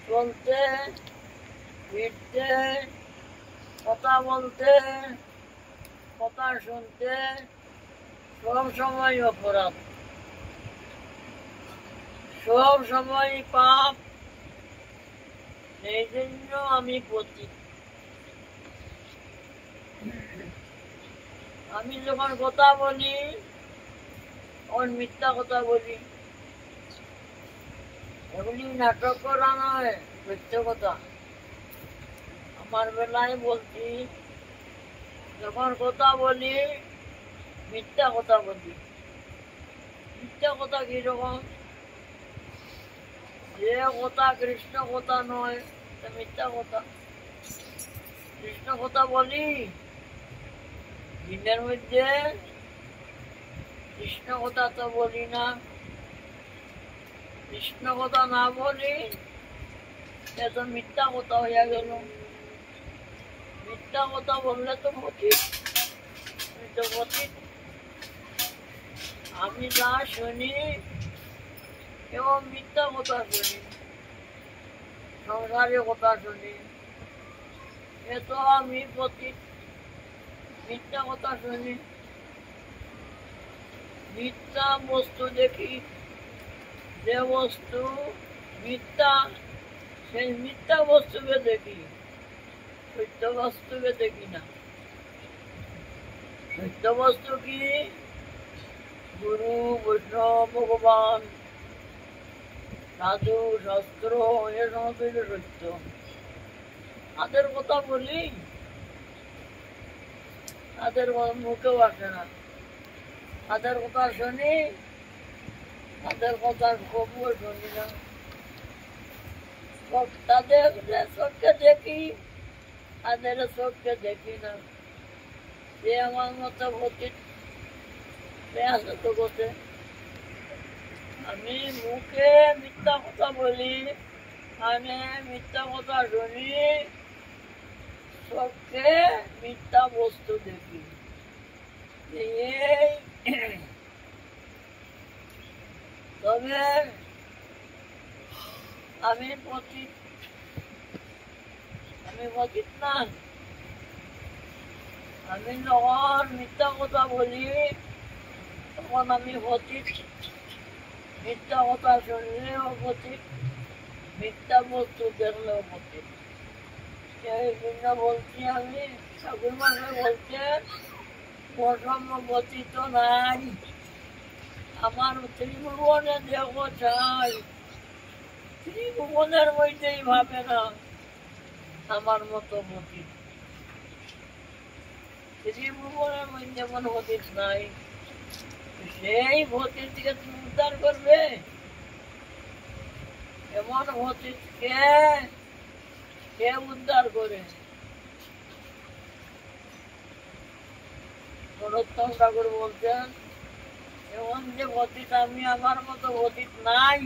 চলতে ফিরতে, কথা বলতে, কথা শুনতে সব সময় অপরাধ, সব সময় পাপ। এই জন্য আমি পতিত। আমি যখন কথা বলি তখন মিথ্যা কথা বলি, এগুলি নাটক করা নয়, সত্য কথা। আমার বেলায় বলছি, যখন কথা বলি মিথ্যা কথা বলি। মিথ্যা কথা কিরকম? যে কথা কৃষ্ণ কথা নয় তা মিথ্যা কথা। কৃষ্ণ কথা বলি দিনের মধ্যে, কৃষ্ণ কথা তো বলি না। কৃষ্ণ কথা না বলি সে তো মিথ্যা কথা হইয়া গেল। মিথ্যা কথা বললে তো পতিত, আমি তো পতিত। আমি যা শুনি এবং মিথ্যা কথা শুনি, সংসারের কথা শুনি, এ তো আমি পতিত। মিথ্যা কথা শুনি, মিথ্যা বস্তু দেখি। যে বস্তু মিথ্যা সেই মিথ্যা বস্তুকে দেখি, সত্য বস্তুকে দেখি না। সত্য বস্তু কি? গুরু, বৈষ্ণব, ভগবান, সাধু, শাস্ত্র, এ সমস্ত সত্য। তাদের কথা বলি, তাদের মুখেও আসে না। তাদের কথা শুনি, তাদের কথা খবর শুনি না। তাদের চোখকে দেখি, তাদের চোখকে দেখি না। সে আমার মতো পতিত আছে তো বটে। আমি মুখে মিথ্যা কথা বলি, কানে মিথ্যা কথা শুনি, চোখে মিথ্যা বস্তু দেখি। তবে আমি পতিত, আমি পতিত না। আমি যখন মিথ্যা কথা বলি তখন আমি পতিত। মিথ্যা কথা শুনলেও পতিত, মিথ্যা বস্তু দেখলেও পতিত। সেই জন্য বলছি, আমি ঠাকুর মশাই বলছেন প্রথম পতিত নাই। আমার ত্রিভুবনে দেহ চাই, ত্রিভুবনের মধ্যেই ভাবে না আমার মতো পতিত। ত্রিভুবনের মধ্যে এমন পতিত নাই। সেই পতিত থেকে তুমি উদ্ধার করবে? এমন পতিতকে কে উদ্ধার করে? নরোত্তম ঠাকুর বলছেন, এমন যে পতিত আমি, আমার মতো পতিত নাই,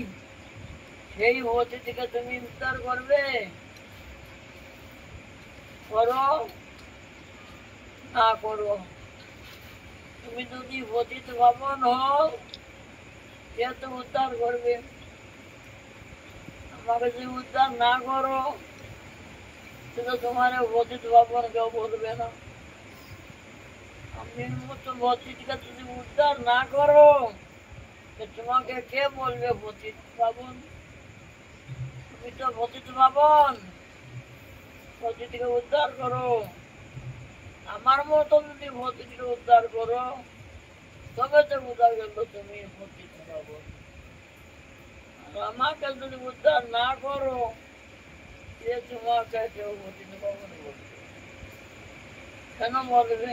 সেই পতিতকে তুমি উদ্ধার করবে? করো না করো, তুমি যদি পতিত ভাবন হও সে তো উদ্ধার করবে। আমাকে যদি উদ্ধার না করো সেটা তোমার পতিত ভাবন কেউ বলবে না। আমি মতো পতিতকে যদি উদ্ধার না করো তোমাকে কে বলবে পতিত ভাবন? তুমি তো পতিত ভাবন, পতিতকে উদ্ধার করো। আমার মতো যদি পতিতকে উদ্ধার করো তবে তো বোঝা গেল তুমি পতিত ভাবন। আর আমাকে যদি উদ্ধার না করো সে তোমাকে কেউ পতিত ভাবন বলবে। কেন বলবে?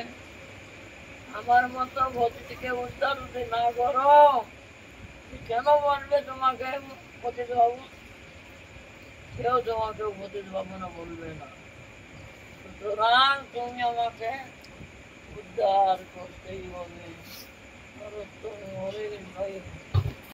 আমার মতো পতিতকে উদ্ধার যদি না করো কেন বলবে তোমাকে পতিত ভাবন? কেউ তোমাকে পতিত ভাবনা বলবে না। সুতরাং তুমি আমাকে উদ্ধার করতেই হবে। হরে